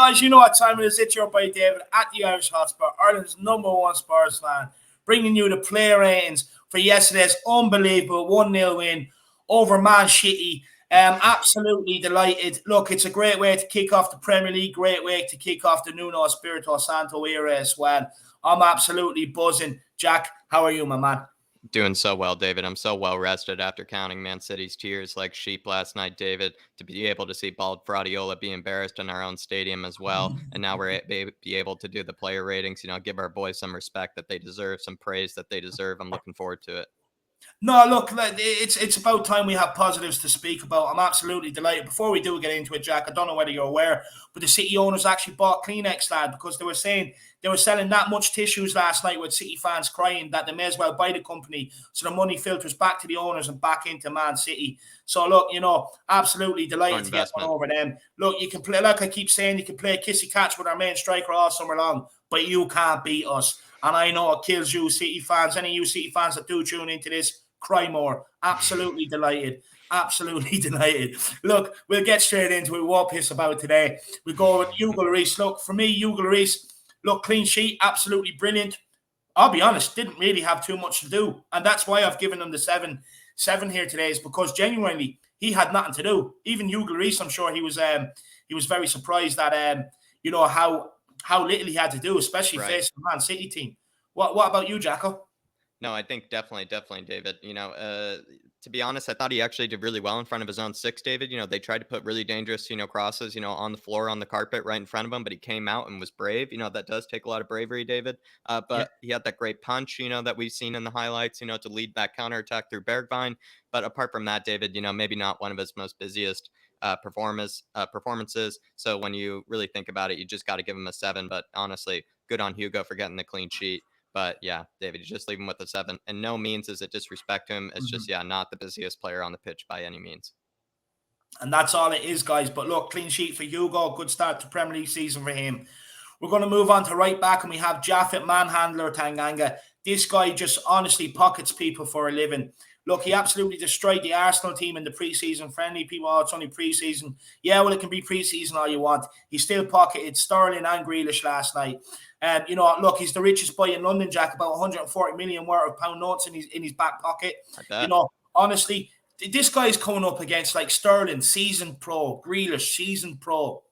guys, you know what time it is. It's your boy David at the Irish Hotspur, Ireland's #1 Spurs fan, bringing you the player ratings for yesterday's unbelievable 1-0 win over Man City. Absolutely delighted. Look, it's a great way to kick off the Premier League, great way to kick off the Nuno Espirito Santo era as well. I'm absolutely buzzing. Jack, how are you, my man? Doing so well, David. I'm so well rested after counting Man City's tears like sheep last night, David, to be able to see Bald Fradiola be embarrassed in our own stadium as well. And now we're be able to do the player ratings, give our boys some respect that they deserve, some praise that they deserve. I'm looking forward to it. No, look, it's about time we have positives to speak about. I'm absolutely delighted. Before we do get into it, Jack, I don't know whether you're aware, but the City owners actually bought Kleenex, lad, because they were saying they were selling that much tissues last night with City fans crying that they may as well buy the company so the money filters back to the owners and back into Man City. So, look, absolutely delighted to get one over them. Look, you can play, like I keep saying, you can play kissy catch with our main striker all summer long, but you can't beat us. And I know it kills you, City fans. Any of you City fans that do tune into this, cry more. Absolutely delighted. Absolutely delighted. Look, we'll get straight into it. We won't piss about today. We go with Hugo Lloris. Look, for me, Hugo Lloris, look, clean sheet, absolutely brilliant. I'll be honest, didn't really have too much to do. And that's why I've given him the 7 here today, is because genuinely he had nothing to do. Even Hugo Lloris, I'm sure he was very surprised at how little he had to do, especially facing the Man City team. What about you, Jacko? No, I think definitely, David. To be honest, I thought he actually did really well in front of his own 6, David. They tried to put really dangerous, crosses, on the floor, on the carpet, right in front of him, but he came out and was brave. That does take a lot of bravery, David. But he had that great punch, that we've seen in the highlights, to lead that counterattack through Bergwijn. But apart from that, David, maybe not one of his most busiest performances. So when you really think about it, you just got to give him a 7. But honestly, good on Hugo for getting the clean sheet. But yeah, David, you just leave him with a 7. And no means is it disrespect to him. It's just, not the busiest player on the pitch by any means. And that's all it is, guys. But look, clean sheet for Hugo. Good start to Premier League season for him. We're going to move on to right back, and we have Japhet Manhandler Tanganga. This guy just honestly pockets people for a living. Look, he absolutely destroyed the Arsenal team in the pre-season friendly. People, it's only pre-season. Yeah, well, it can be pre-season all you want. He still pocketed Sterling and Grealish last night. Look, he's the richest boy in London, Jack, about 140 million worth of pound notes in his back pocket. Honestly, this guy's coming up against like Sterling, seasoned pro, Grealish, seasoned pro.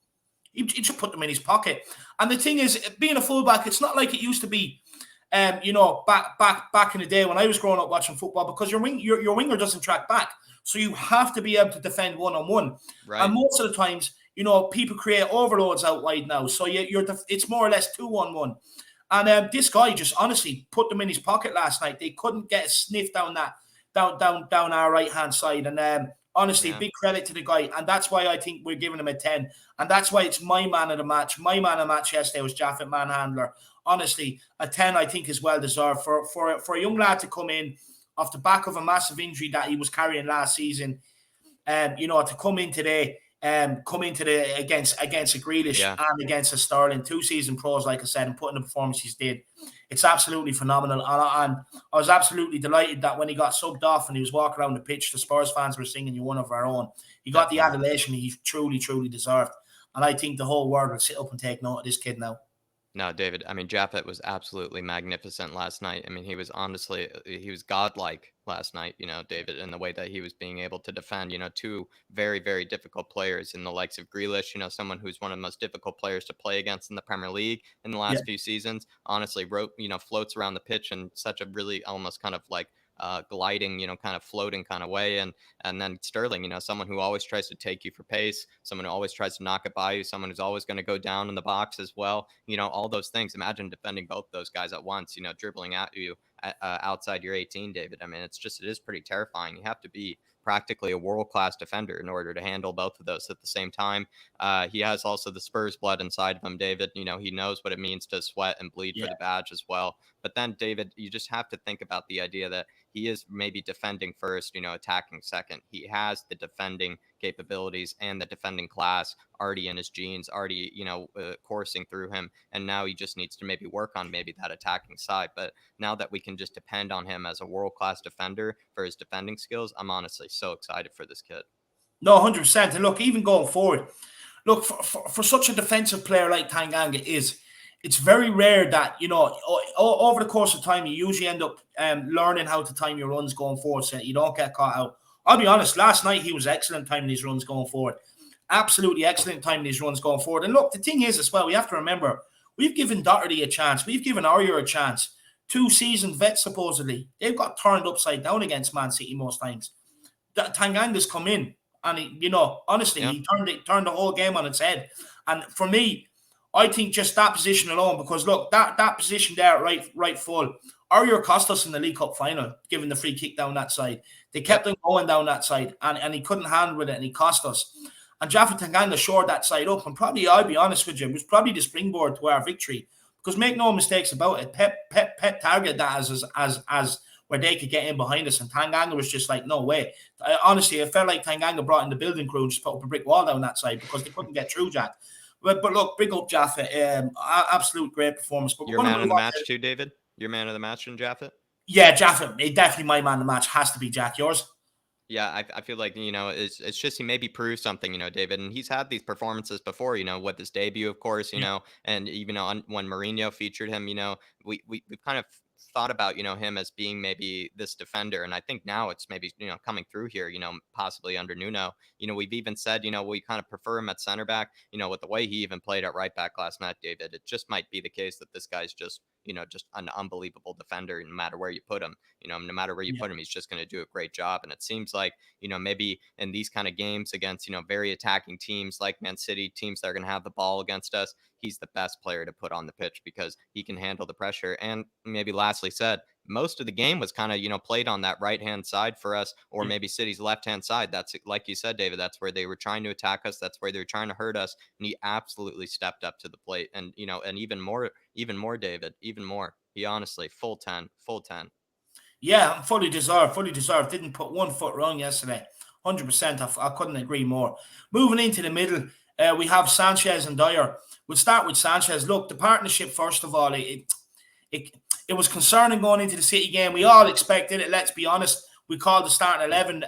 He just put them in his pocket. And the thing is, being a fullback, it's not like it used to be. Back in the day when I was growing up watching football, because your winger doesn't track back, so you have to be able to defend one-on-one. Right. And most of the times, people create overloads out wide now, so it's more or less 2-1-1. And this guy just honestly put them in his pocket last night. They couldn't get a sniff down our right hand side, and honestly, big credit to the guy, and that's why I think we're giving him a 10, and that's why it's my man of the match. My man of the match yesterday was Japhet Manhandler. Honestly, a 10 I think is well deserved for a young lad to come in off the back of a massive injury that he was carrying last season. To come in today, against a Grealish and against a Sterling, 2 season pros, like I said, and putting the performances he did. It's absolutely phenomenal. And I was absolutely delighted that when he got subbed off and he was walking around the pitch, the Spurs fans were singing "You're one of our own." He got the adulation he truly, truly deserved. And I think the whole world will sit up and take note of this kid now. No, David, I mean, Japhet was absolutely magnificent last night. I mean, he was godlike last night, David, in the way that he was being able to defend, 2 very, very difficult players in the likes of Grealish, someone who's one of the most difficult players to play against in the Premier League in the last few seasons. Honestly, floats around the pitch in such a really almost kind of like gliding, kind of floating kind of way. And then Sterling, someone who always tries to take you for pace, someone who always tries to knock it by you, someone who's always going to go down in the box as well. All those things. Imagine defending both those guys at once, dribbling at you outside your 18, David. I mean, it is pretty terrifying. You have to be practically a world-class defender in order to handle both of those at the same time. He has also the Spurs blood inside of him, David. He knows what it means to sweat and bleed for the badge as well. But then, David, you just have to think about the idea that he is maybe defending first, attacking second. He has the defending capabilities and the defending class already in his genes, already, coursing through him. And now he just needs to maybe work on maybe that attacking side. But now that we can just depend on him as a world-class defender for his defending skills, I'm honestly so excited for this kid. No, 100%. And look, even going forward, look, for such a defensive player like Tanganga it's very rare that, over the course of time, you usually end up learning how to time your runs going forward so that you don't get caught out. I'll be honest, last night he was excellent timing his runs going forward. Absolutely excellent timing his runs going forward. And look, the thing is as well, we have to remember, we've given Doherty a chance. We've given Aurier a chance. 2 seasoned vets, supposedly. They've got turned upside down against Man City most times. Tanganga's come in and, honestly, he turned the whole game on its head. And for me, I think just that position alone, because look, that position there, right full, Aurier cost us in the League Cup final, giving the free kick down that side. They kept him going down that side, and he couldn't handle it, and he cost us. And Japhet Tanganga shored that side up, and probably, I'll be honest with you, it was probably the springboard to our victory. Because make no mistakes about it, Pep targeted that as where they could get in behind us, and Tanganga was just like, no way. Honestly, it felt like Tanganga brought in the building crew and just put up a brick wall down that side because they couldn't get through, Jack. But look, big up Japhet. Absolute great performance. But your man of the match too, David? Your man of the match in Japhet? Yeah, Japhet. Definitely my man of the match. Has to be Jack. Yours? Yeah, I feel like, it's just he maybe proved something, David, and he's had these performances before, with his debut, of course, and even when Mourinho featured him, we've kind of thought about, him as being maybe this defender, and I think now it's maybe, coming through here, possibly under Nuno. We've even said, we kind of prefer him at center back, with the way he even played at right back last night, David. It just might be the case that this guy's just an unbelievable defender no matter where you put him. No matter where you put him, he's just going to do a great job. And it seems like, maybe in these kind of games against, very attacking teams like Man City, teams that are going to have the ball against us, he's the best player to put on the pitch because he can handle the pressure. And maybe lastly said, most of the game was kind of, played on that right-hand side for us, or maybe City's left-hand side. That's, like you said, David, that's where they were trying to attack us. That's where they were trying to hurt us. And he absolutely stepped up to the plate. And, and even more, David, even more. He honestly, full 10. Yeah, fully deserved. Didn't put 1 foot wrong yesterday. 100%. I couldn't agree more. Moving into the middle, we have Sanchez and Dier. We'll start with Sanchez. Look, the partnership, first of all, it was concerning going into the City game. We all expected it, let's be honest. We called the starting 11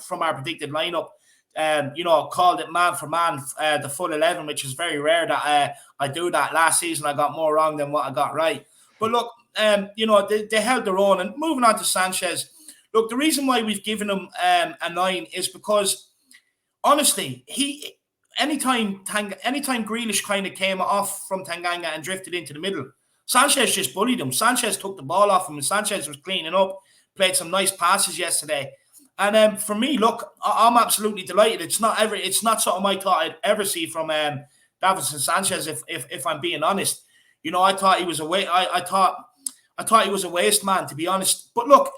from our predicted lineup. Called it man for man, the full 11, which is very rare that I do that. Last season, I got more wrong than what I got right. But look, they held their own. And moving on to Sanchez, look, the reason why we've given him a 9 is because, honestly, anytime Grealish kind of came off from Tanganga and drifted into the middle, Sanchez just bullied him. Sanchez took the ball off him, and Sanchez was cleaning up, played some nice passes yesterday. And for me, look, I'm absolutely delighted. It's not something I thought I'd ever see from Davinson Sanchez. If I'm being honest, I thought he was a I thought he was a waste man, to be honest. But look,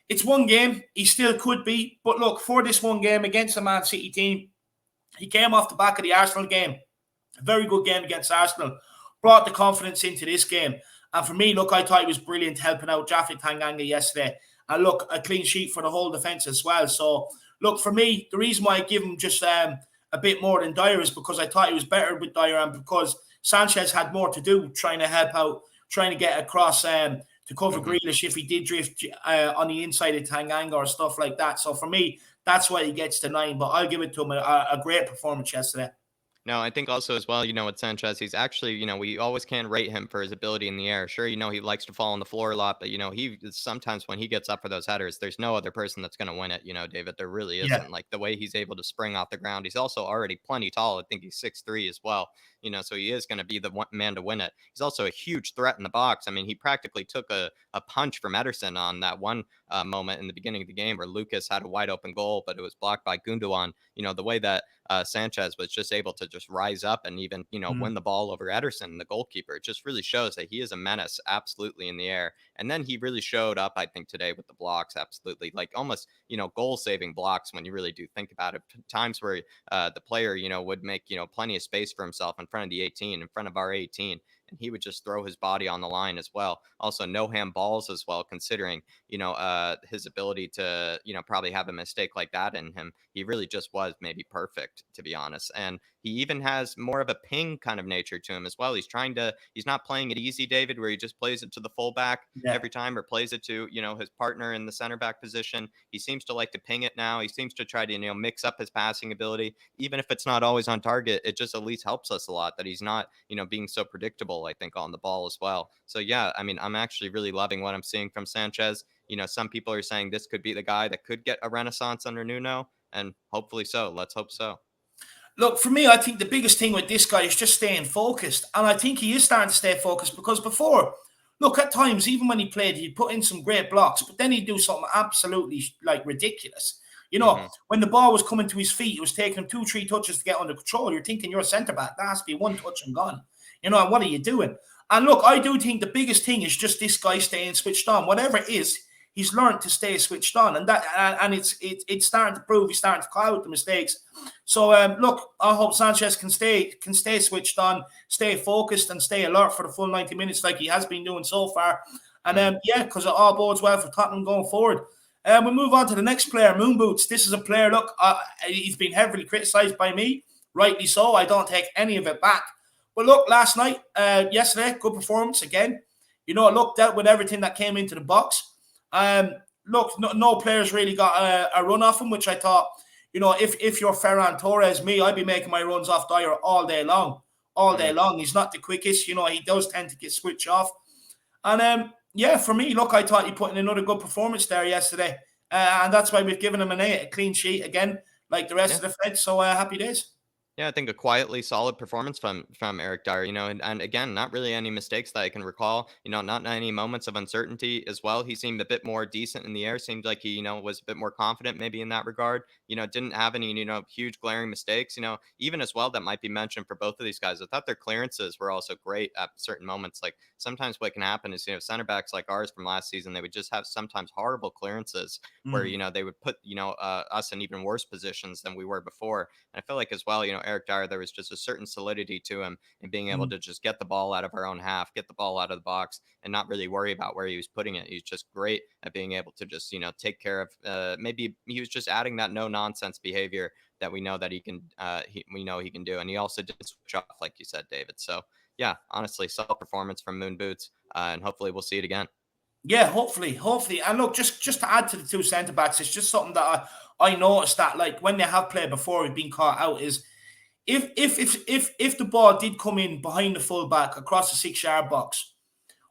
it's one game. He still could be. But look, for this one game against the Man City team, he came off the back of the Arsenal game. A very good game against Arsenal. Brought the confidence into this game. And for me, look, I thought he was brilliant helping out Japhet Tanganga yesterday. And look, a clean sheet for the whole defence as well. So, look, for me, the reason why I give him just a bit more than Dier is because I thought he was better with Dier and because Sanchez had more to do trying to help out, trying to get across to cover Grealish if he did drift on the inside of Tanganga or stuff like that. So, for me, that's why he gets the 9. But I'll give it to him a great performance yesterday. No, I think also as well, with Sanchez, he's actually, we always can rate him for his ability in the air. Sure, he likes to fall on the floor a lot, but, he sometimes when he gets up for those headers, there's no other person that's going to win it, David. There really isn't. Yeah. Like the way he's able to spring off the ground. He's also already plenty tall. I think he's 6'3" as well, so he is going to be the one man to win it. He's also a huge threat in the box. I mean, he practically took a punch from Ederson on that one moment in the beginning of the game where Lucas had a wide open goal, but it was blocked by Gundogan. The way that Sanchez was just able to just rise up and even, win the ball over Ederson, the goalkeeper. It just really shows that he is a menace, absolutely, in the air. And then he really showed up, I think, today with the blocks, absolutely, like almost, goal-saving blocks when you really do think about it. Times where the player, would make, plenty of space for himself in front of the 18, in front of our 18. And he would just throw his body on the line as well. Also, no hand balls as well, considering, his ability to, probably have a mistake like that in him. He really just was maybe perfect, to be honest. And he even has more of a ping kind of nature to him as well. He's not playing it easy, David, where he just plays it to the fullback Yeah. every time or plays it to, his partner in the center back position. He seems to like to ping it now. He seems to try to, mix up his passing ability. Even if it's not always on target, it just at least helps us a lot that he's not, being so predictable, I think, on the ball as well. So, yeah, I mean, I'm actually really loving what I'm seeing from Sanchez. Some people are saying this could be the guy that could get a renaissance under Nuno, and hopefully so. Let's hope so. Look, for me, I think the biggest thing with this guy is just staying focused. And I think he is starting to stay focused because before, look, at times, even when he played, he'd put in some great blocks, but then he'd do something absolutely like ridiculous. When the ball was coming to his feet, it was taking him 2-3 touches to get under control. You're thinking you're a centre back. That has to be one touch and gone. What are you doing? And look, I do think the biggest thing is just this guy staying switched on. Whatever it is, he's learned to stay switched on, and it's starting to prove he's starting to cloud out the mistakes. So look, I hope Sanchez can stay switched on, stay focused, and stay alert for the full 90 minutes like he has been doing so far. And because it all bodes well for Tottenham going forward. We'll move on to the next player, Moon Boots. This is a player. Look, he's been heavily criticised by me, rightly so. I don't take any of it back. But look, last night, yesterday, good performance again. Look, dealt with everything that came into the box. Look, no players really got a run off him, which I thought, if you're Ferran Torres, me, I'd be making my runs off Dier all day long. He's not the quickest. He does tend to get switched off. And for me, look, I thought he put in another good performance there yesterday. And that's why we've given him an 8, a clean sheet again, like the rest of the Fed. So happy days. Yeah, I think a quietly solid performance from Eric Dier, and again, not really any mistakes that I can recall, not any moments of uncertainty as well. He seemed a bit more decent in the air, seemed like he, was a bit more confident maybe in that regard, didn't have any, huge glaring mistakes, even as well that might be mentioned for both of these guys. I thought their clearances were also great at certain moments. Like sometimes what can happen is, center backs like ours from last season, they would just have sometimes horrible clearances where, they would put, us in even worse positions than we were before. And I feel like as well, Eric Dier, there was just a certain solidity to him in being able to just get the ball out of our own half, get the ball out of the box, and not really worry about where he was putting it. He's just great at being able to just, take care of. Maybe he was just adding that no nonsense behavior that we know that he can. We know he can do, and he also did switch off, like you said, David. So yeah, honestly, solid performance from Moon Boots, and hopefully we'll see it again. Yeah, hopefully. And look, just to add to the two centre backs, it's just something that I noticed that like when they have played before, we've been caught out is. If the ball did come in behind the fullback across the 6-yard box,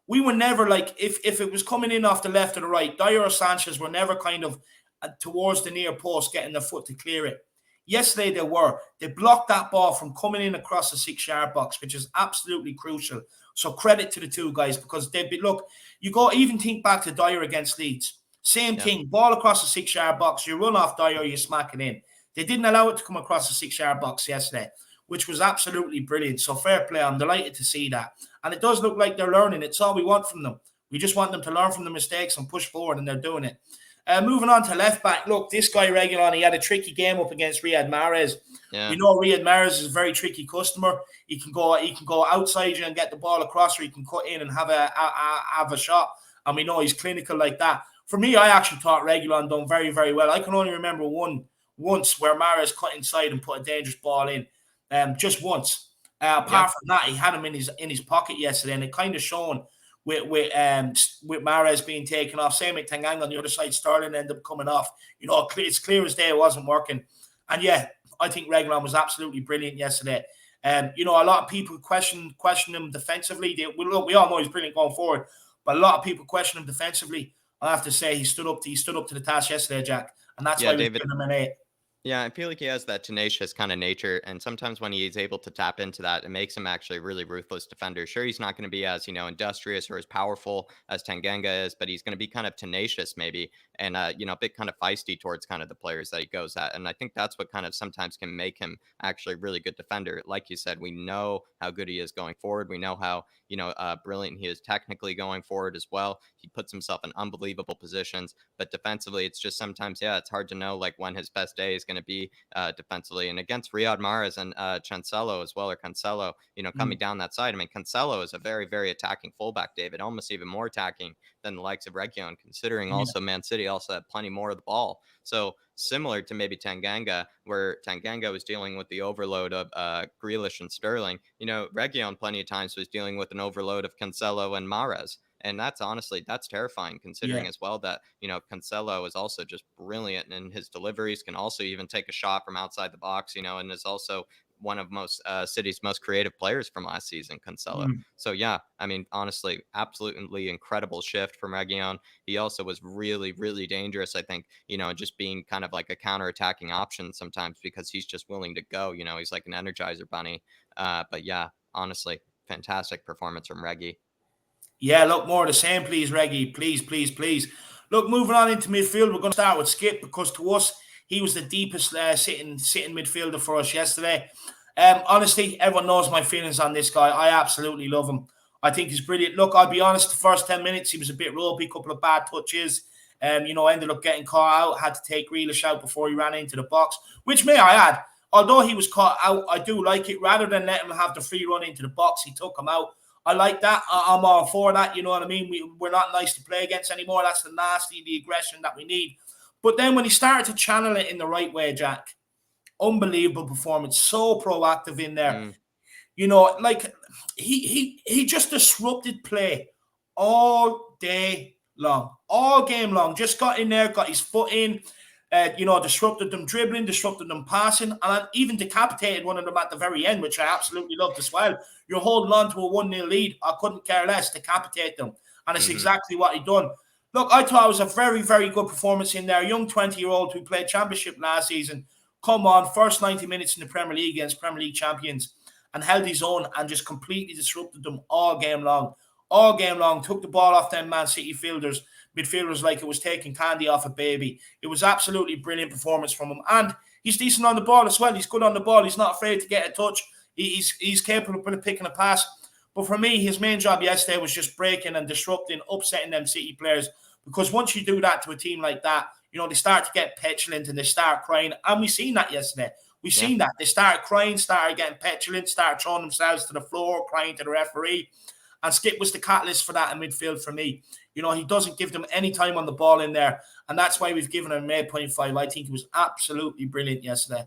we were never like if it was coming in off the left or the right, Dier or Sanchez were never kind of towards the near post getting their foot to clear it. Yesterday they were. They blocked that ball from coming in across the 6-yard box, which is absolutely crucial. So credit to the two guys because they've been, look, you go even think back to Dier against Leeds. Same thing, ball across the 6-yard box, you run off Dier, you smack it in. They didn't allow it to come across the 6-yard box yesterday, which was absolutely brilliant. So fair play. I'm delighted to see that. And it does look like they're learning. It's all we want from them. We just want them to learn from the mistakes and push forward, and they're doing it. Moving on to left back. Look, this guy Reguilon, he had a tricky game up against Riyad Mahrez. Yeah. We know Riyad Mahrez is a very tricky customer. He can go outside you and get the ball across, or he can cut in and have a shot. And we know he's clinical like that. For me, I actually thought Reguilon done very, very well. I can only remember once where Mahrez cut inside and put a dangerous ball in, just once. Apart from that, he had him in his pocket yesterday, and it kind of shown with Mahrez being taken off. Same with Tanganga on the other side. Sterling ended up coming off. It's clear as day it wasn't working. And yeah, I think Reguilon was absolutely brilliant yesterday. A lot of people question him defensively. We all know he's brilliant going forward, but a lot of people question him defensively. I have to say he stood up to the task yesterday, Jack, and that's why we've given him an 8. Yeah, I feel like he has that tenacious kind of nature, and sometimes when he's able to tap into that, it makes him actually a really ruthless defender. Sure, he's not going to be as, industrious or as powerful as Tanganga is, but he's going to be kind of tenacious maybe, and, a bit kind of feisty towards kind of the players that he goes at. And I think that's what kind of sometimes can make him actually a really good defender. Like you said, we know how good he is going forward. We know how, brilliant he is technically going forward as well. He puts himself in unbelievable positions, but defensively, it's just sometimes, it's hard to know like when his best day is going to be defensively. And against Riyad Mahrez and Cancelo as well, or Cancelo, coming down that side. I mean, Cancelo is a very, very attacking fullback, David, almost even more attacking than the likes of Reguilon, considering also Man City also had plenty more of the ball. So similar to maybe Tanganga, where Tanganga was dealing with the overload of Grealish and Sterling, Reguilon plenty of times was dealing with an overload of Cancelo and Mahrez. And that's terrifying, considering Yeah. as well that, Cancelo is also just brilliant in his deliveries, can also even take a shot from outside the box, and is also one of most City's most creative players from last season, Cancelo. Mm. So yeah, I mean, honestly, absolutely incredible shift from Reguilon. He also was really, really dangerous, I think, just being kind of like a counter-attacking option sometimes because he's just willing to go. He's like an Energizer bunny. But yeah, honestly, fantastic performance from Reggie. Yeah, look, more of the same, please, Reggie. Please, please, please. Look, moving on into midfield, we're going to start with Skipp because to us, he was the deepest sitting midfielder for us yesterday. Honestly, everyone knows my feelings on this guy. I absolutely love him. I think he's brilliant. Look, I'll be honest, the first 10 minutes, he was a bit ropey, a couple of bad touches. Ended up getting caught out, had to take Grealish out before he ran into the box, which may I add, although he was caught out, I do like it. Rather than let him have the free run into the box, he took him out. I like that. I'm all for that. You know what I mean? We're not nice to play against anymore. That's the nasty, the aggression that we need. But then when he started to channel it in the right way, Jack, unbelievable performance. So proactive in there. Mm. Like he just disrupted play all day long, all game long. Just got in there, got his foot in, disrupted them dribbling, disrupted them passing, and even decapitated one of them at the very end, which I absolutely loved as well. You're holding on to a 1-0 lead. I couldn't care less. Decapitate them. And it's exactly what he done. Look, I thought it was a very, very good performance in there. A young 20-year-old who played championship last season. Come on, first 90 minutes in the Premier League against Premier League champions and held his own and just completely disrupted them all game long. All game long. Took the ball off them Man City midfielders like it was taking candy off a baby. It was absolutely brilliant performance from him. And he's decent on the ball as well. He's good on the ball. He's not afraid to get a touch. He's capable of picking a pass. But for me, his main job yesterday was just breaking and disrupting, upsetting them City players. Because once you do that to a team like that, they start to get petulant and they start crying. And we seen that yesterday. We've seen that. They started crying, started getting petulant, started throwing themselves to the floor, crying to the referee. And Skipp was the catalyst for that in midfield for me. He doesn't give them any time on the ball in there. And that's why we've given him an 8.5. I think he was absolutely brilliant yesterday.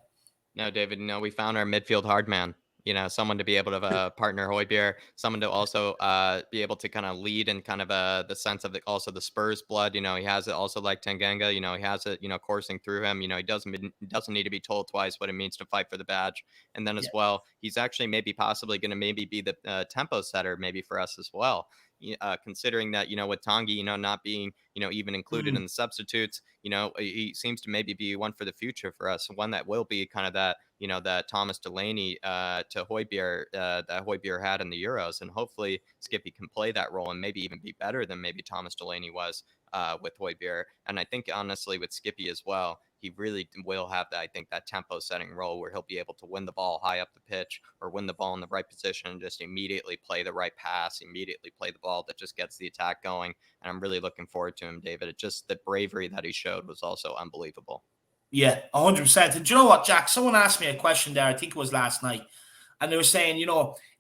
No, David, we found our midfield hard man. Someone to be able to partner Hojbjerg, someone to also be able to kind of lead in kind of the sense of also the Spurs blood. He has it also like Tanganga. He has it, coursing through him. He doesn't need to be told twice what it means to fight for the badge. And then as well, he's actually maybe possibly going to maybe be the tempo setter maybe for us as well. Considering that, with Tanguy, not being, even included in the substitutes, he seems to maybe be one for the future for us. One that will be kind of that, that Thomas Delaney to Hojbjerg that Hojbjerg had in the Euros. And hopefully Skippy can play that role and maybe even be better than maybe Thomas Delaney was with Hojbjerg. And I think honestly with Skippy as well, he really will have that, I think, that tempo setting role where he'll be able to win the ball high up the pitch or win the ball in the right position and just immediately play the right pass, immediately play the ball that just gets the attack going. And I'm really looking forward to him, David. Just the bravery that he showed was also unbelievable. Yeah, 100%. And do you know what, Jack? Someone asked me a question there, I think it was last night, and they were saying,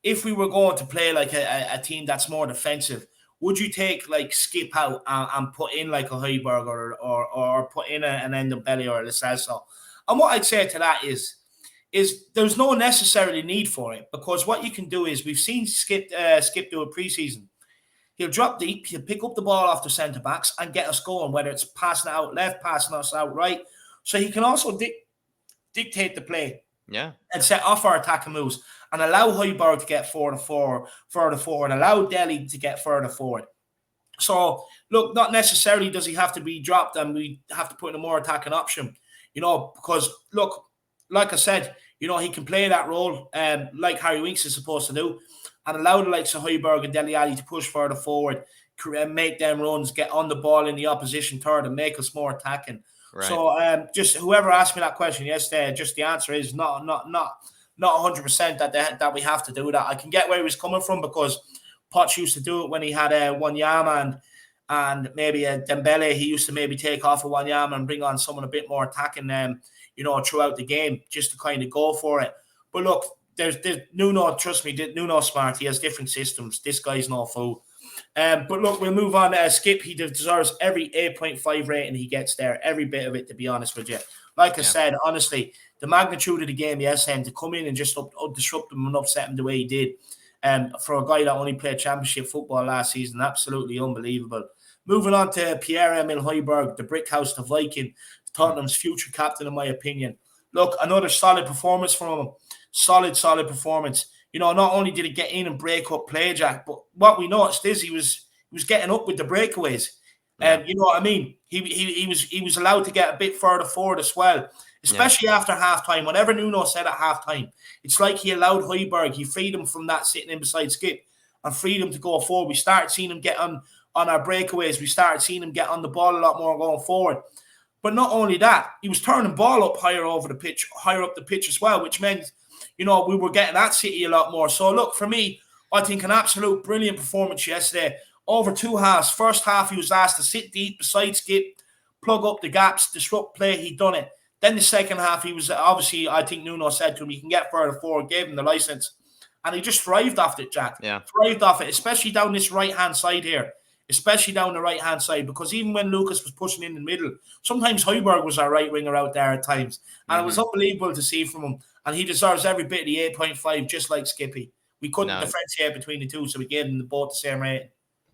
if we were going to play like a team that's more defensive, would you take like Skipp out and put in like a Hojbjerg or put in an Dele or a Celso? And what I'd say to that is there's no necessarily need for it, because what you can do is we've seen Skipp do a preseason. He'll drop deep, he'll pick up the ball off the centre backs and get us going, whether it's passing out left, passing us out right. So he can also dictate the play. Yeah. And set off our attacking moves and allow Hojbjerg to get further forward, allow Dele to get further forward. So, look, not necessarily does he have to be dropped and we have to put in a more attacking option, because, look, like I said, he can play that role like Harry Winks is supposed to do and allow the likes of Hojbjerg and Dele Alli to push further forward, make them runs, get on the ball in the opposition third and make us more attacking. Right. So just whoever asked me that question yesterday, just the answer is not 100% that we have to do that. I can get where he was coming from because Poch used to do it when he had Wanyama and maybe a Dembele. He used to maybe take off a Wanyama and bring on someone a bit more attacking throughout the game just to kind of go for it. But look, there's Nuno, trust me, Nuno's smart. He has different systems. This guy's no fool. But look, we'll move on. Skipp, he deserves every 8.5 rating he gets there, every bit of it, to be honest with you. Like I said, honestly, the magnitude of the game yesterday, to come in and just disrupt him and upset him the way he did, for a guy that only played championship football last season, absolutely unbelievable. Moving on to Pierre-Emile Hojbjerg, the brick house, the Viking, Tottenham's future captain, in my opinion. Look, another solid performance from him. Solid performance. You know, not only did he get in and break up play, Jack, but what we noticed is he was getting up with the breakaways. You know what I mean? He was allowed to get a bit further forward as well, especially after halftime. Whatever Nuno said at halftime, it's like he allowed Hojbjerg, he freed him from that sitting in beside Skipp and freed him to go forward. We started seeing him get on our breakaways. We started seeing him get on the ball a lot more going forward. But not only that, he was turning the ball up higher over the pitch, higher up the pitch as well, which meant, you know, we were getting at City a lot more. So, look, for me, I think an absolute brilliant performance yesterday. Over 2 halves. First half, he was asked to sit deep beside Skipp, plug up the gaps, disrupt play. He'd done it. Then the second half, he was obviously, I think Nuno said to him, you can get further forward, gave him the license. And he just thrived off it, Jack. Yeah. Thrived off it, especially down this right-hand side here. Especially down the right-hand side, because even when Lucas was pushing in the middle, sometimes Hojbjerg was our right winger out there at times. And it was unbelievable to see from him. And he deserves every bit of the 8.5, just like Skippy. We couldn't differentiate between the two, so we gave them both the same rating.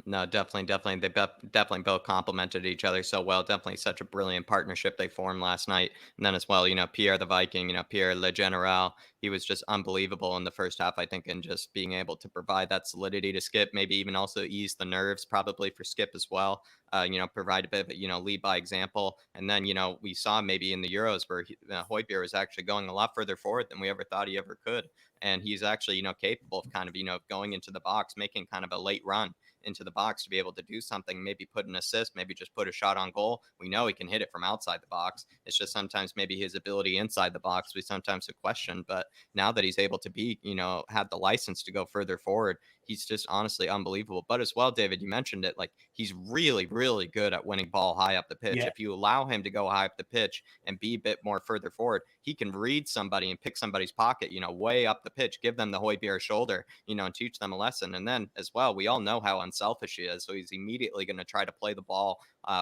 No, definitely. They definitely both complemented each other so well. Definitely such a brilliant partnership they formed last night. And then as well, you know, Pierre the Viking, you know, Pierre Le General, he was just unbelievable in the first half, I think, and just being able to provide that solidity to Skipp, maybe even also ease the nerves probably for Skipp as well. You know, provide a bit of, you know, lead by example. And then, you know, we saw maybe in the Euros where Hojbjerg was actually going a lot further forward than we ever thought he ever could. And he's actually, you know, capable of kind of, you know, going into the box, making kind of a late run into the box to be able to do something, maybe put an assist, maybe just put a shot on goal. We know he can hit it from outside the box. It's just sometimes maybe his ability inside the box we sometimes question. But now that he's able to be, you know, have the license to go further forward, he's just honestly unbelievable. But as well, David, you mentioned it, like he's really, really good at winning ball high up the pitch. Yeah. If you allow him to go high up the pitch and be a bit more further forward, he can read somebody and pick somebody's pocket, you know, way up the pitch, give them the Hojbjerg shoulder, you know, and teach them a lesson. And then as well, we all know how unselfish he is. So he's immediately going to try to play the ball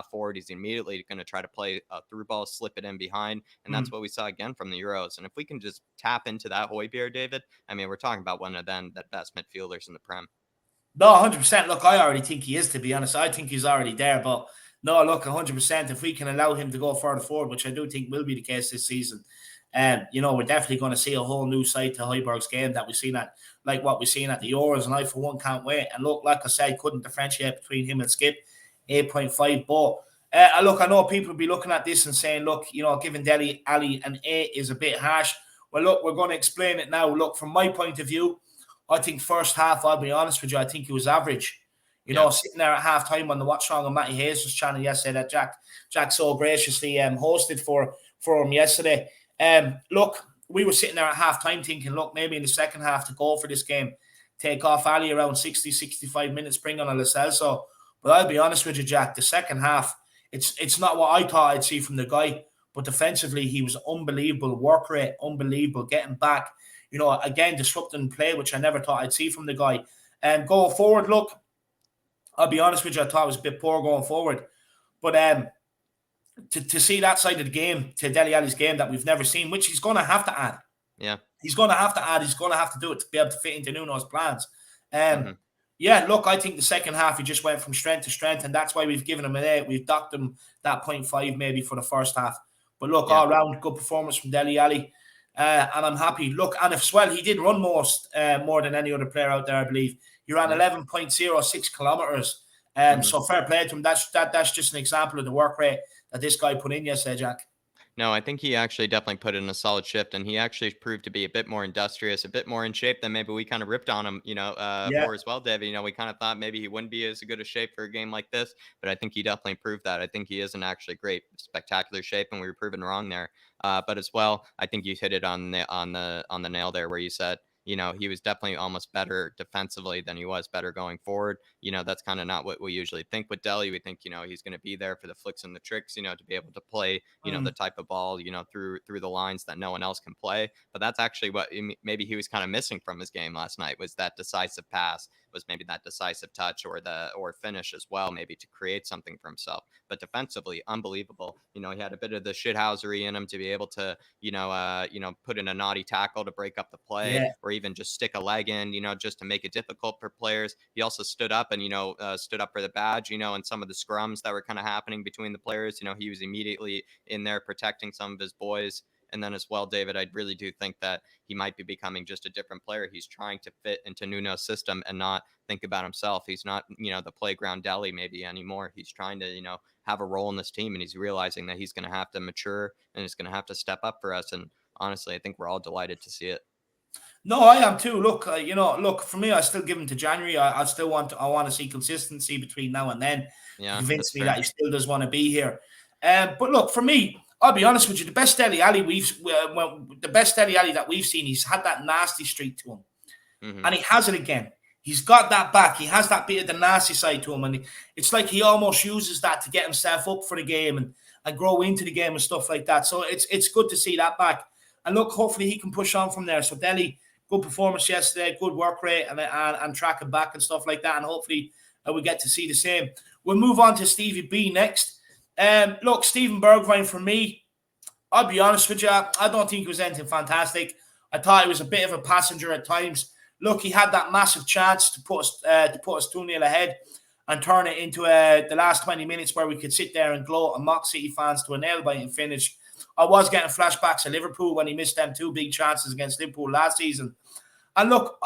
forward. He's immediately going to try to play a through ball, slip it in behind. And that's what we saw again from the Euros. And if we can just tap into that Hojbjerg, David, I mean, we're talking about one of them, the best midfielders in the Prem. No, 100%. Look, I already think he is, to be honest. I think he's already there. But no, look, 100%. If we can allow him to go further forward, which I do think will be the case this season, you know, we're definitely going to see a whole new side to Hojbjerg's game that we've seen at, like what we've seen at the Euros. And I, for one, can't wait. And look, like I said, couldn't differentiate between him and Skipp, 8.5. But look, I know people will be looking at this and saying, look, you know, giving Dele Alli an 8 is a bit harsh. Well, look, we're going to explain it now. Look, from my point of view, I think first half, I'll be honest with you, I think he was average. You know, sitting there at halftime on the What's Wrong on Matty Hayes' channel yesterday that Jack so graciously hosted for him yesterday. Look, we were sitting there at halftime thinking, look, maybe in the second half to go for this game, take off Ali around 60, 65 minutes, bring on a Lo Celso. But I'll be honest with you, Jack, the second half, it's not what I thought I'd see from the guy. But defensively, he was unbelievable. Work rate, unbelievable. Getting back, you know, again, disrupting play, which I never thought I'd see from the guy. And going forward, look, I'll be honest with you, I thought it was a bit poor going forward. But to see that side of the game, to Dele Alli's game that we've never seen, which he's going to have to add. Yeah. He's going to have to add. He's going to have to do it to be able to fit into Nuno's plans. Yeah, look, I think the second half, he just went from strength to strength, and that's why we've given him an 8. We've docked him that 0.5 maybe for the first half. But look, all round, good performance from Dele Alli. And I'm happy. Look, and if well, he did run more than any other player out there, I believe. He ran 11.06 kilometers. So fair play to him. That's just an example of the work rate that this guy put in yesterday, Jack. No, I think he actually definitely put in a solid shift, and he actually proved to be a bit more industrious, a bit more in shape than maybe we kind of ripped on him, you know, for as well, David. You know, we kind of thought maybe he wouldn't be as good a shape for a game like this, but I think he definitely proved that. I think he is in actually great, spectacular shape, and we were proven wrong there. But as well, I think you hit it on the nail there, where you said, you know, he was definitely almost better defensively than he was better going forward. You know, that's kind of not what we usually think with Dele. We think, you know, he's going to be there for the flicks and the tricks, you know, to be able to play, you know, the type of ball, you know, through the lines that no one else can play. But that's actually what maybe he was kind of missing from his game last night, was that decisive pass, was maybe that decisive touch or finish as well, maybe to create something for himself. But defensively, unbelievable. He had a bit of the shithousery in him to be able to, put in a naughty tackle to break up the play, Yeah. or even just stick a leg in, just to make it difficult for players. He also stood up and, stood up for the badge, and some of the scrums that were kind of happening between the players. He was immediately in there protecting some of his boys. And then as well, David, I really do think that he might be becoming just a different player. He's trying to fit into Nuno's system and not think about himself. He's not, the playground Dele maybe anymore. He's trying to, have a role in this team, and he's realizing that he's going to have to mature and he's going to have to step up for us. And honestly, I think we're all delighted to see it. No, I am too. Look, look, for me, I still give him to January. I want to see consistency between now and then. Yeah, Convince me that he still does want to be here. But look, for me, I'll be honest with you. The best Dele Alli that we've seen, he's had that nasty streak to him, and he has it again. He's got that back. He has that bit of the nasty side to him, and it's like he almost uses that to get himself up for the game and grow into the game and stuff like that. So it's good to see that back. And look, hopefully he can push on from there. So Dele, good performance yesterday, good work rate, and tracking back and stuff like that. And hopefully we get to see the same. We'll move on to Stevie B next. Look, Steven Bergwijn, for me, I'll be honest with you, I don't think it was anything fantastic. I thought he was a bit of a passenger at times. Look, he had that massive chance to put us 2-0 ahead and turn it into the last 20 minutes where we could sit there and gloat and mock City fans to a nail-biting finish. I was getting flashbacks of Liverpool when he missed them 2 big chances against Liverpool last season. And look,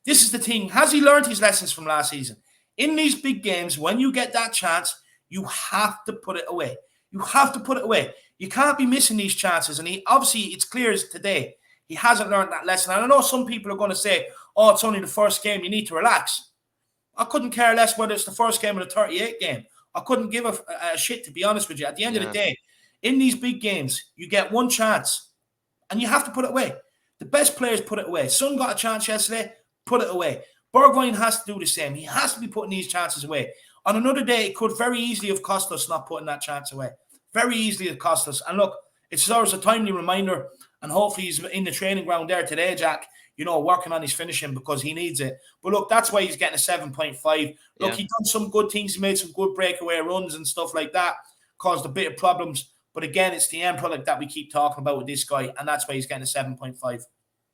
this is the thing. Has he learned his lessons from last season? In these big games, when you get that chance, you have to put it away. You have to put it away. You can't be missing these chances. And obviously, it's clear as today, he hasn't learned that lesson. And I know some people are going to say, oh, it's only the first game, you need to relax. I couldn't care less whether it's the first game or the 38th game. I couldn't give a shit, to be honest with you. At the end of the day, in these big games, you get one chance and you have to put it away. The best players put it away. Son got a chance yesterday, put it away. Bergwijn has to do the same. He has to be putting these chances away. On another day, it could very easily have cost us not putting that chance away. Very easily have cost us. And look, it's always a timely reminder, and hopefully he's in the training ground there today, Jack, working on his finishing because he needs it. But look, that's why he's getting a 7.5. Look, He's done some good things. He made some good breakaway runs and stuff like that, caused a bit of problems. But again, it's the end product that we keep talking about with this guy, and that's why he's getting a 7.5.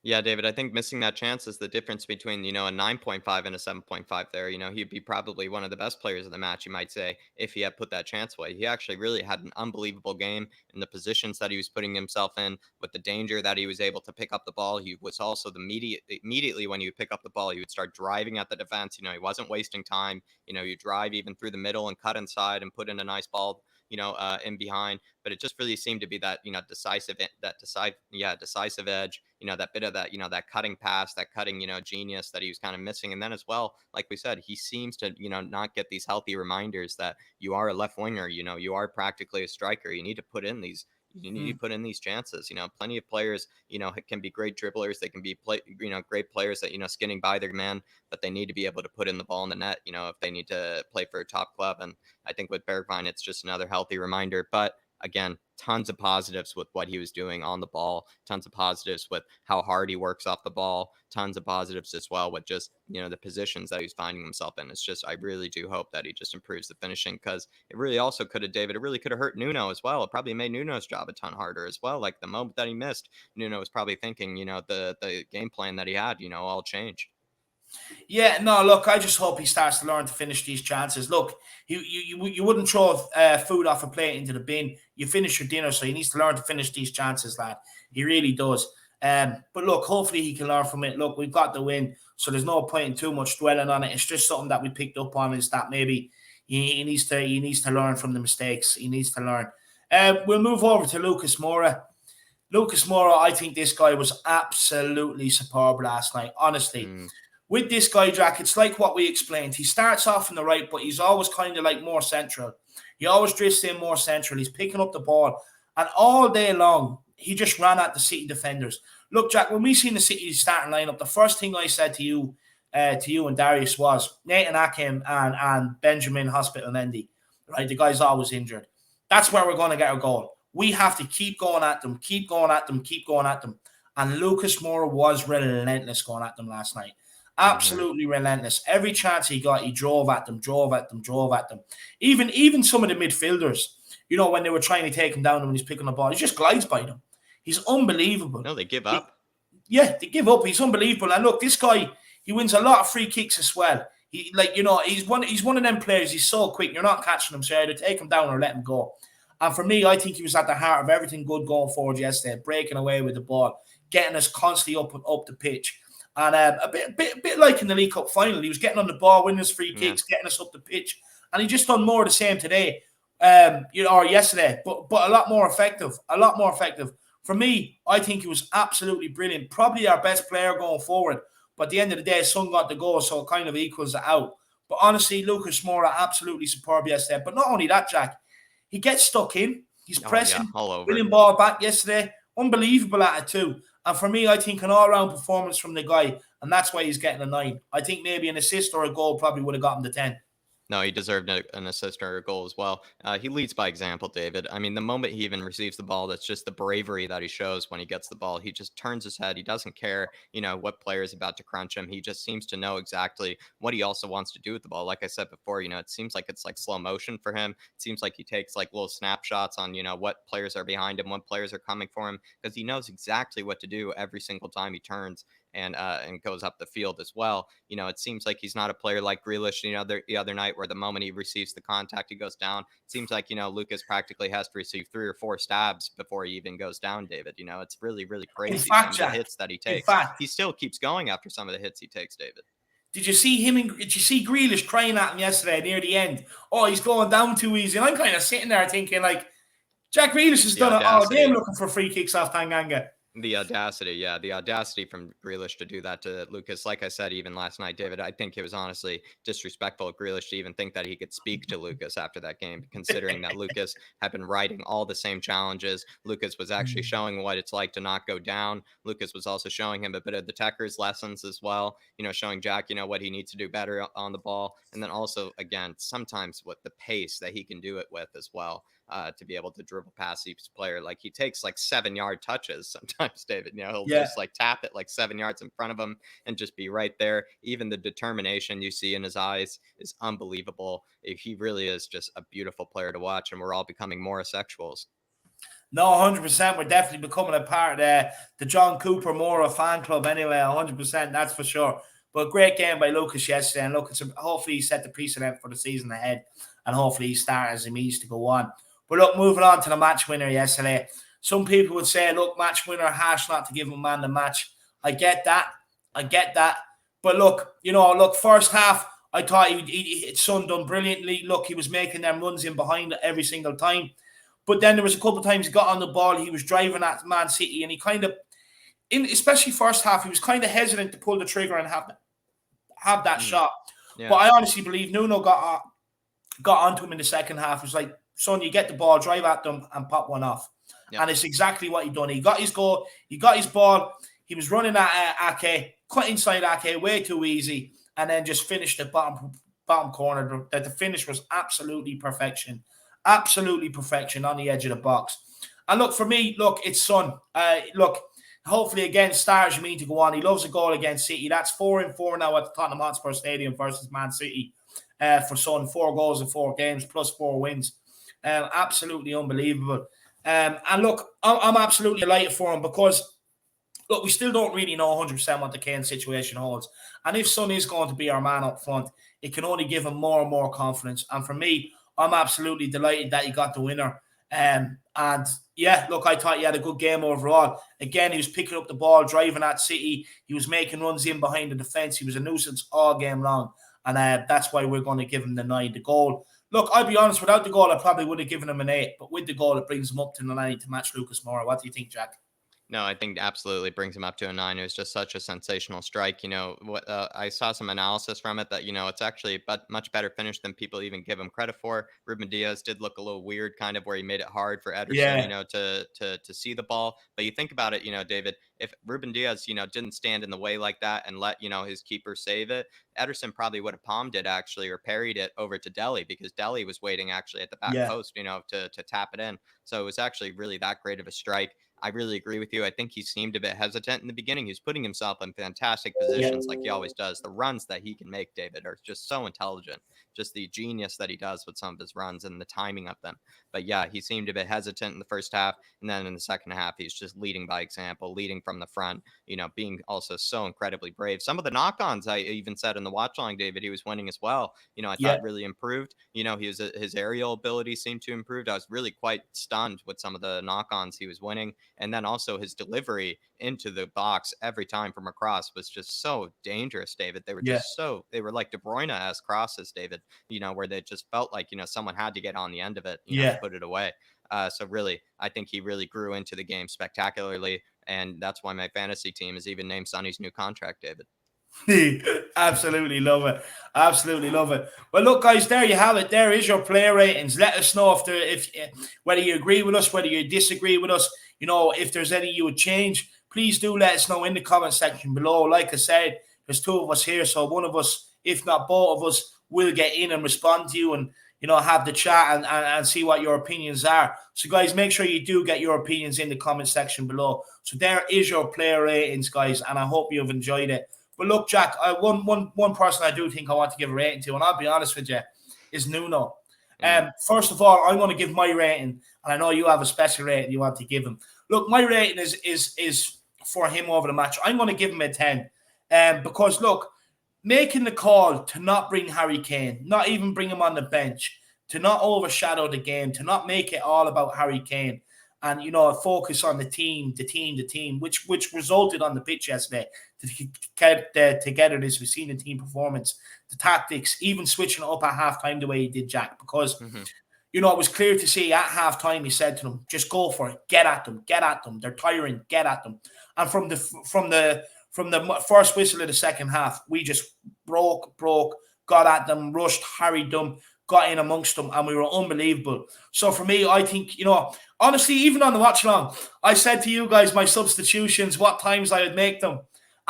Yeah, David, I think missing that chance is the difference between, a 9.5 and a 7.5 there. He'd be probably one of the best players of the match, you might say, if he had put that chance away. He actually really had an unbelievable game in the positions that he was putting himself in, with the danger that he was able to pick up the ball. He was also immediately when he would pick up the ball, he would start driving at the defense. He wasn't wasting time. You drive even through the middle and cut inside and put in a nice ball, in behind. But it just really seemed to be that, decisive edge, that bit of that, that cutting pass, that cutting, genius that he was kind of missing. And then as well, like we said, he seems to, not get these healthy reminders that you are a left winger, you are practically a striker. You need to put in these. You need to put in these chances. Plenty of players, can be great dribblers. They can be great players that, skinning by their man, but they need to be able to put in the ball in the net, if they need to play for a top club. And I think with Bergwijn, it's just another healthy reminder. But again, tons of positives with what he was doing on the ball, tons of positives with how hard he works off the ball, tons of positives as well with just, the positions that he's finding himself in. It's just, I really do hope that he just improves the finishing, because it really also could have, David, it really could have hurt Nuno as well. It probably made Nuno's job a ton harder as well. Like the moment that he missed, Nuno was probably thinking, the game plan that he had, all change. Yeah, no, look, I just hope he starts to learn to finish these chances. Look, you wouldn't throw food off a plate into the bin. You finish your dinner, so he needs to learn to finish these chances, lad. He really does. But look, hopefully he can learn from it. Look, we've got the win, so there's no point in too much dwelling on it. It's just something that we picked up on, is that maybe he needs to learn from the mistakes. He needs to learn. We'll move over to Lucas Moura. Lucas Moura, I think this guy was absolutely superb last night, honestly. With this guy, Jack, it's like what we explained. He starts off on the right, but he's always kind of like more central. He always drifts in more central. He's picking up the ball. And all day long, he just ran at the City defenders. Look, Jack, when we seen the City starting lineup, the first thing I said to you and Darius was Nathan Akim and Benjamin Hospital Mendy. Right? The guy's always injured. That's where we're going to get our goal. We have to keep going at them, keep going at them, keep going at them. And Lucas Moura was relentless going at them last night. Absolutely relentless. Every chance he got, he drove at them, drove at them, drove at them. Even some of the midfielders, when they were trying to take him down when he's picking the ball, he just glides by them. He's unbelievable. No, they give up. They give up. He's unbelievable. And look, this guy, he wins a lot of free kicks as well. He's one of them players. He's so quick. You're not catching him, so either take him down or let him go. And for me, I think he was at the heart of everything good going forward yesterday, breaking away with the ball, getting us constantly up the pitch. And a bit like in the League Cup final, he was getting on the ball, winning his free kicks, getting us up the pitch. And he just done more of the same today, or yesterday, but a lot more effective. For me, I think he was absolutely brilliant. Probably our best player going forward. But at the end of the day, Son got the goal, so it kind of equals it out. But honestly, Lucas Moura, absolutely superb yesterday. But not only that, Jack, he gets stuck in. He's pressing, all over. winning ball back yesterday. Unbelievable at it too. And for me, I think an all-round performance from the guy, and that's why he's getting a 9. I think maybe an assist or a goal probably would have gotten the 10. No, he deserved an assist or a goal as well. He leads by example, David. I mean, the moment he even receives the ball, that's just the bravery that he shows when he gets the ball. He just turns his head. He doesn't care, what player is about to crunch him. He just seems to know exactly what he also wants to do with the ball. Like I said before, it seems like it's like slow motion for him. It seems like he takes like little snapshots on, what players are behind him, what players are coming for him, because he knows exactly what to do every single time he turns and goes up the field as well. It seems like he's not a player like Grealish, the other night where the moment he receives the contact, he goes down. It seems like, Lucas practically has to receive 3 or 4 stabs before he even goes down, David. It's really, really crazy. The hits that he takes. He still keeps going after some of the hits he takes, David. Did you see Grealish crying at him yesterday near the end? Oh, he's going down too easy. And I'm kind of sitting there thinking, like, Jack Grealish has done it all game looking for free kicks off Tanganga. The audacity from Grealish to do that to Lucas. Like I said, even last night, David, I think it was honestly disrespectful of Grealish to even think that he could speak to Lucas after that game, considering that Lucas had been riding all the same challenges. Lucas was actually showing what it's like to not go down. Lucas was also showing him a bit of the Techers lessons as well, showing Jack, what he needs to do better on the ball. And then also, again, sometimes what the pace that he can do it with as well. To be able to dribble past each player. Like he takes like 7-yard touches sometimes, David. He'll just like tap it like 7 yards in front of him and just be right there. Even the determination you see in his eyes is unbelievable. He really is just a beautiful player to watch, and we're all becoming more asexuals. No, 100%. We're definitely becoming a part of the John Cooper Moura fan club anyway, 100%, that's for sure. But great game by Lucas yesterday, and look, hopefully he set the precedent for the season ahead, and hopefully he starts as he needs to go on. But look, moving on to the match winner yesterday. Some people would say, look, match winner, harsh not to give a man the match. I get that. But look, first half, I thought Son done brilliantly. Look, he was making them runs in behind every single time. But then there was a couple of times he got on the ball, he was driving at Man City, and he kind of, especially first half, he was kind of hesitant to pull the trigger and have that shot. Yeah. But I honestly believe Nuno got onto him in the second half. It was like, Son, you get the ball, drive at them, and pop one off. Yep. And it's exactly what he done. He got his goal. He got his ball. He was running at Ake, cut inside Ake way too easy, and then just finished the bottom corner. The finish was absolutely perfection. Absolutely perfection on the edge of the box. And look, for me, it's Son. Hopefully, again, stars mean to go on. He loves a goal against City. That's 4-4 now at the Tottenham Hotspur Stadium versus Man City for Son. 4 goals in 4 games, plus 4 wins. Absolutely unbelievable. And look, I'm absolutely delighted for him because, look, we still don't really know 100% what the Kane situation holds. And if Son is going to be our man up front, it can only give him more and more confidence. And for me, I'm absolutely delighted that he got the winner. And yeah, look, I thought he had a good game overall. Again, he was picking up the ball, driving at City. He was making runs in behind the defence. He was a nuisance all game long. And that's why we're going to give him the 9. The goal. Look, I'll be honest, without the goal, I probably would have given him an 8. But with the goal, it brings him up to the 9 to match Lucas Moura. What do you think, Jack? No, I think absolutely brings him up to a 9. It was just such a sensational strike. I saw some analysis from it that, it's actually a much better finish than people even give him credit for. Ruben Dias did look a little weird, kind of where he made it hard for Ederson, to see the ball. But you think about it, David, if Ruben Dias, didn't stand in the way like that and let, his keeper save it, Ederson probably would have palmed it actually or parried it over to Dele because Dele was waiting actually at the back post, to tap it in. So it was actually really that great of a strike. I really agree with you. I think he seemed a bit hesitant in the beginning. He's putting himself in fantastic positions like he always does. The runs that he can make, David, are just so intelligent. Just the genius that he does with some of his runs and the timing of them. But yeah, he seemed a bit hesitant in the first half. And then in the second half, he's just leading by example, leading from the front, being also so incredibly brave. Some of the knock-ons, I even said in the watch along, David, he was winning as well. I thought really improved. His aerial ability seemed to improve. I was really quite stunned with some of the knock-ons he was winning. And then also his delivery into the box every time from across was just so dangerous, David. They were they were like De Bruyne-esque crosses, David, where they just felt like, someone had to get on the end of it, to put it away. So really, I think he really grew into the game spectacularly. And that's why my fantasy team is even named Sonny's new contract, David. Absolutely love it. Absolutely love it. Well, look, guys, there you have it. There is your player ratings. Let us know if whether you agree with us, whether you disagree with us. If there's any you would change, please do let us know in the comment section below. Like I said, there's two of us here, so one of us, if not both of us, will get in and respond to you and have the chat and see what your opinions are. So, guys, make sure you do get your opinions in the comment section below. So there is your player ratings, guys, and I hope you've enjoyed it. But look, Jack, one person I do think I want to give a rating to, and I'll be honest with you, is Nuno. First of all, I'm going to give my rating, and I know you have a special rating you want to give him. Look, my rating is for him over the match. I'm going to give him a 10, because look, making the call to not bring Harry Kane, not even bring him on the bench, to not overshadow the game, to not make it all about Harry Kane, and focus on the team, which resulted on the pitch yesterday. To get the togetherness we've seen in team performance, the tactics, even switching it up at halftime the way he did, Jack, because it was clear to see at halftime he said to them, just go for it, get at them, they're tiring, get at them. And from the first whistle of the second half, we just broke, got at them, rushed, harried them, got in amongst them, and we were unbelievable. So for me, I think, honestly, even on the watch along, I said to you guys my substitutions, what times I would make them.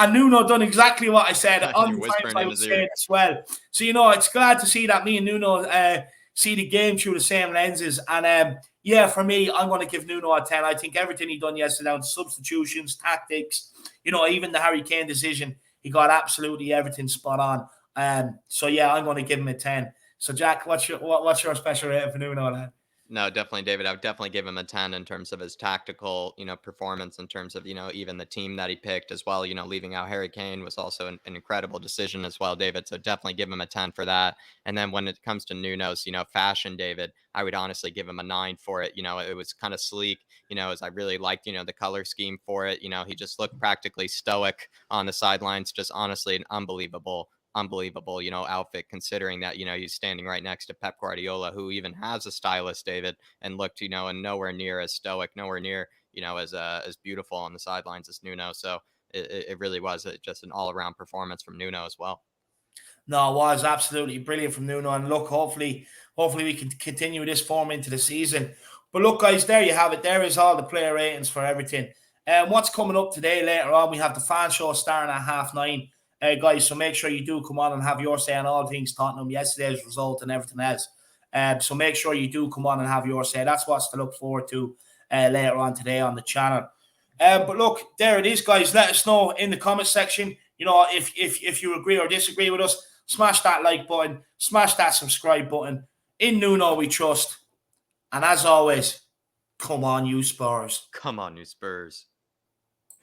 And Nuno done exactly what I said on the times I would say it as well. So, it's glad to see that me and Nuno see the game through the same lenses. And for me, I'm going to give Nuno a 10. I think everything he done yesterday on substitutions, tactics, even the Harry Kane decision, he got absolutely everything spot on. I'm going to give him a 10. So, Jack, what's your special rating for Nuno, lad? No, definitely, David. I would definitely give him a 10 in terms of his tactical, performance, in terms of, even the team that he picked as well. Leaving out Harry Kane was also an incredible decision as well, David. So definitely give him a 10 for that. And then when it comes to Nuno's, fashion, David, I would honestly give him a 9 for it. It was kind of sleek, as I really liked, the color scheme for it. He just looked practically stoic on the sidelines. Just honestly an unbelievable, outfit, considering that, he's standing right next to Pep Guardiola, who even has a stylist, David, and looked, and nowhere near as stoic, nowhere near, as beautiful on the sidelines as Nuno. So it really was just an all-around performance from Nuno as well. No, it was absolutely brilliant from Nuno. And look, hopefully we can continue this form into the season. But look, guys, there you have it. There is all the player ratings for everything. And what's coming up today later on, we have the fan show starting at 9:30. Guys, so make sure you do come on and have your say on all things Tottenham, yesterday's result and everything else. So make sure you do come on and have your say. That's what's to look forward to later on today on the channel. But look, there it is, guys. Let us know in the comment section, if you agree or disagree with us. Smash that like button. Smash that subscribe button. In Nuno we trust. And as always, come on, you Spurs. Come on, you Spurs.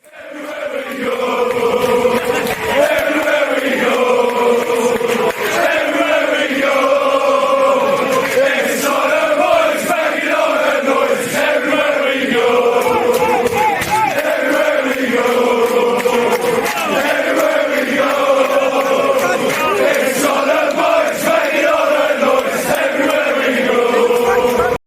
Everywhere we go.